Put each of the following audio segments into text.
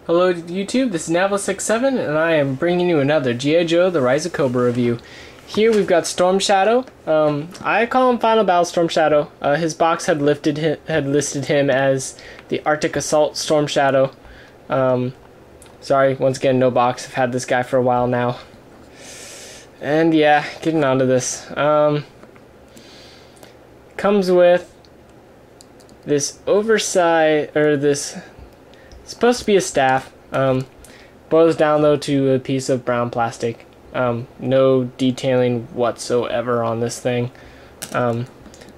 Hello YouTube, this is Navel67 and I am bringing you another G.I. Joe The Rise of Cobra review. Here we've got Storm Shadow. I call him Final Battle Storm Shadow. His box had listed him as the Arctic Assault Storm Shadow. Sorry, once again, no box. I've had this guy for a while now. And yeah, getting onto this. Comes with this oversized, or this, supposed to be a staff. Boils down though to a piece of brown plastic. No detailing whatsoever on this thing. But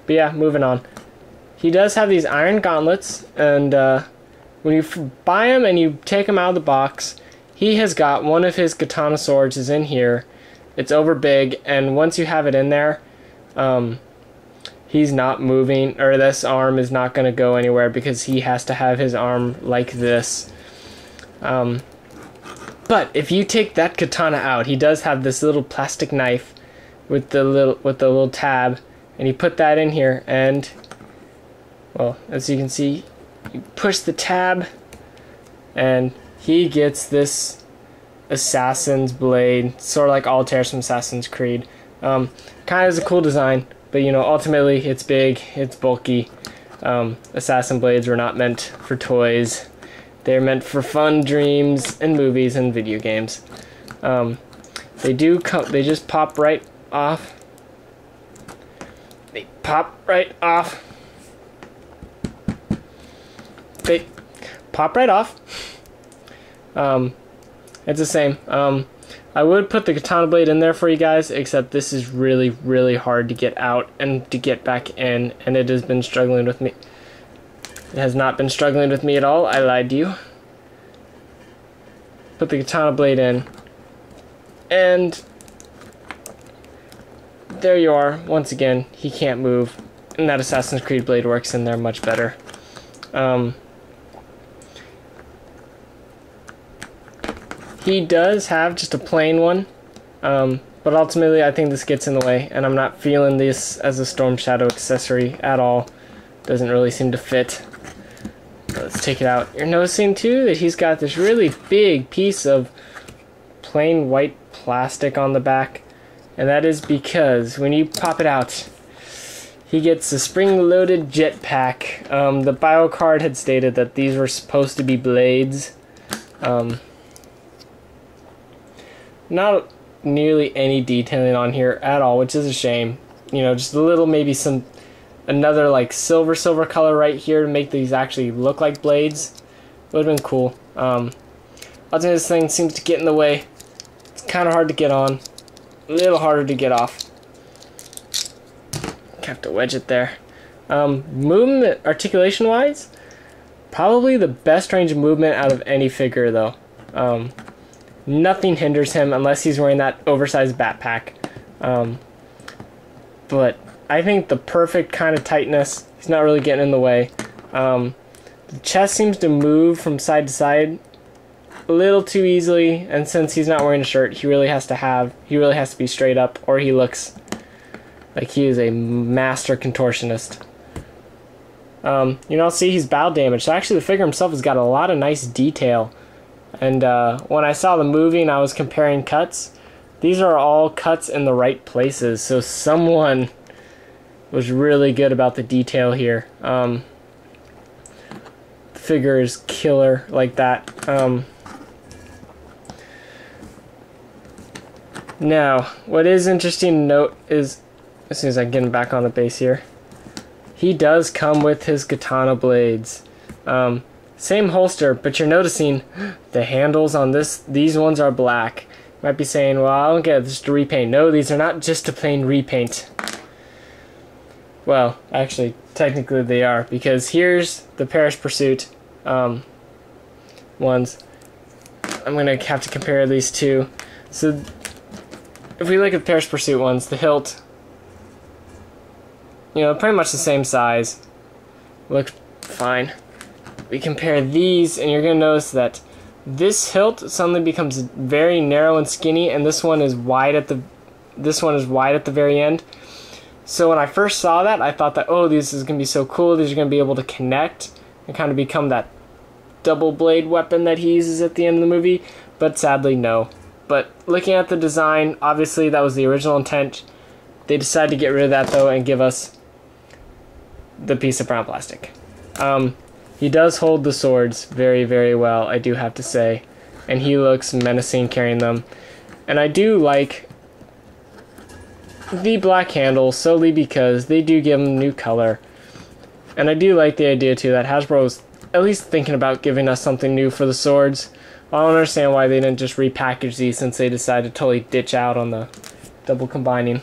yeah, moving on. He does have these iron gauntlets, and when you buy him and you take him out of the box, he has got one of his katana swords is in here. It's over big, and once you have it in there, he's not moving, or this arm is not going to go anywhere because he has to have his arm like this. But if you take that katana out, he does have this little plastic knife with the little tab, and you put that in here, and well, as you can see, you push the tab, and he gets this assassin's blade, sort of like Altair's from Assassin's Creed. Kind of is a cool design. But you know, ultimately, it's big, it's bulky. Assassin blades were not meant for toys. They're meant for fun dreams and movies and video games. They just pop right off. They pop right off. They pop right off. It's the same. I would put the katana blade in there for you guys, except this is really, really hard to get out and to get back in, and it has been struggling with me. It has not been struggling with me at all. I lied to you. Put the katana blade in, and there you are. Once again, he can't move, and that Assassin's Creed blade works in there much better. He does have just a plain one, but ultimately I think this gets in the way, and I'm not feeling this as a Storm Shadow accessory at all. Doesn't really seem to fit. Let's take it out. You're noticing too that he's got this really big piece of plain white plastic on the back, and that is because when you pop it out, he gets a spring-loaded jetpack. The bio card had stated that these were supposed to be blades. Not nearly any detailing on here at all, which is a shame. You know, just a little, maybe another like silver color right here to make these actually look like blades. Would have been cool. Ultimately, this thing seems to get in the way. It's kind of hard to get on, a little harder to get off. Have to wedge it there. Movement, articulation wise, probably the best range of movement out of any figure though. Nothing hinders him unless he's wearing that oversized backpack. But I think the perfect kind of tightness, he's not really getting in the way. The chest seems to move from side to side a little too easily, and since he's not wearing a shirt, he really has to be straight up, or he looks like he is a master contortionist. You know, see, he's bow damaged. So actually the figure himself has got a lot of nice detail. And when I saw the movie and I was comparing cuts, these are all cuts in the right places. So someone was really good about the detail here. The figure is killer like that. Now, what is interesting to note is, as soon as I get him back on the base here, he does come with his katana blades. Same holster, but you're noticing the handles on these ones are black. You might be saying, well, I don't get it, this is to repaint. No, these are not just to plain repaint. Well, actually, technically they are, because here's the Paris Pursuit ones. I'm going to have to compare these two. So, if we look at the Paris Pursuit ones, the hilt, you know, pretty much the same size. Looks fine. We compare these, and you're going to notice that this hilt suddenly becomes very narrow and skinny, and this one is wide at the very end. So when I first saw that, I thought that, oh, this is going to be so cool. These are going to be able to connect and kind of become that double blade weapon that he uses at the end of the movie, but sadly no. But looking at the design, obviously that was the original intent. They decided to get rid of that though and give us the piece of brown plastic. He does hold the swords very, very well, I do have to say, and he looks menacing carrying them. And I do like the black handle solely because they do give them new color. And I do like the idea too that Hasbro is at least thinking about giving us something new for the swords. I don't understand why they didn't just repackage these since they decided to totally ditch out on the double combining.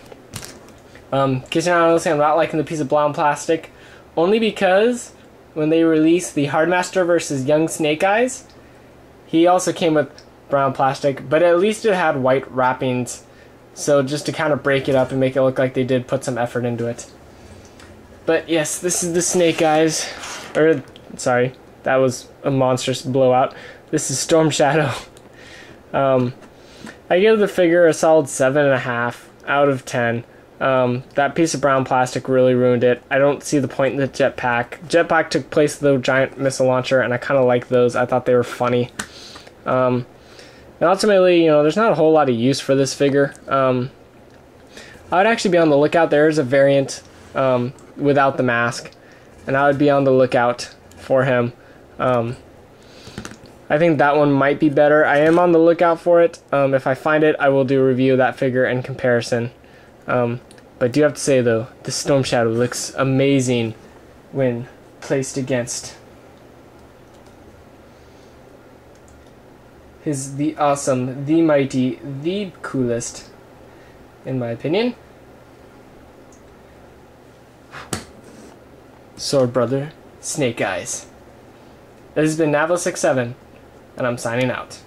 Cause you're not honestly, I'm not liking the piece of brown plastic, only because when they released the Hardmaster versus Young Snake Eyes, he also came with brown plastic, but at least it had white wrappings, so just to kind of break it up and make it look like they did put some effort into it. But yes, this is the Snake Eyes, or sorry, that was a monstrous blowout. This is Storm Shadow. I give the figure a solid 7.5 out of 10. That piece of brown plastic really ruined it. I don't see the point in the jetpack. Jetpack took place of the giant missile launcher, and I kind of like those. I thought they were funny. And ultimately, you know, there's not a whole lot of use for this figure. I would actually be on the lookout. There is a variant without the mask, and I would be on the lookout for him. I think that one might be better. I am on the lookout for it. If I find it, I will do a review of that figure in comparison. But I do have to say though, the Storm Shadow looks amazing when placed against the awesome, the mighty, the coolest, in my opinion, Sword Brother Snake Eyes. This has been Navo67, and I'm signing out.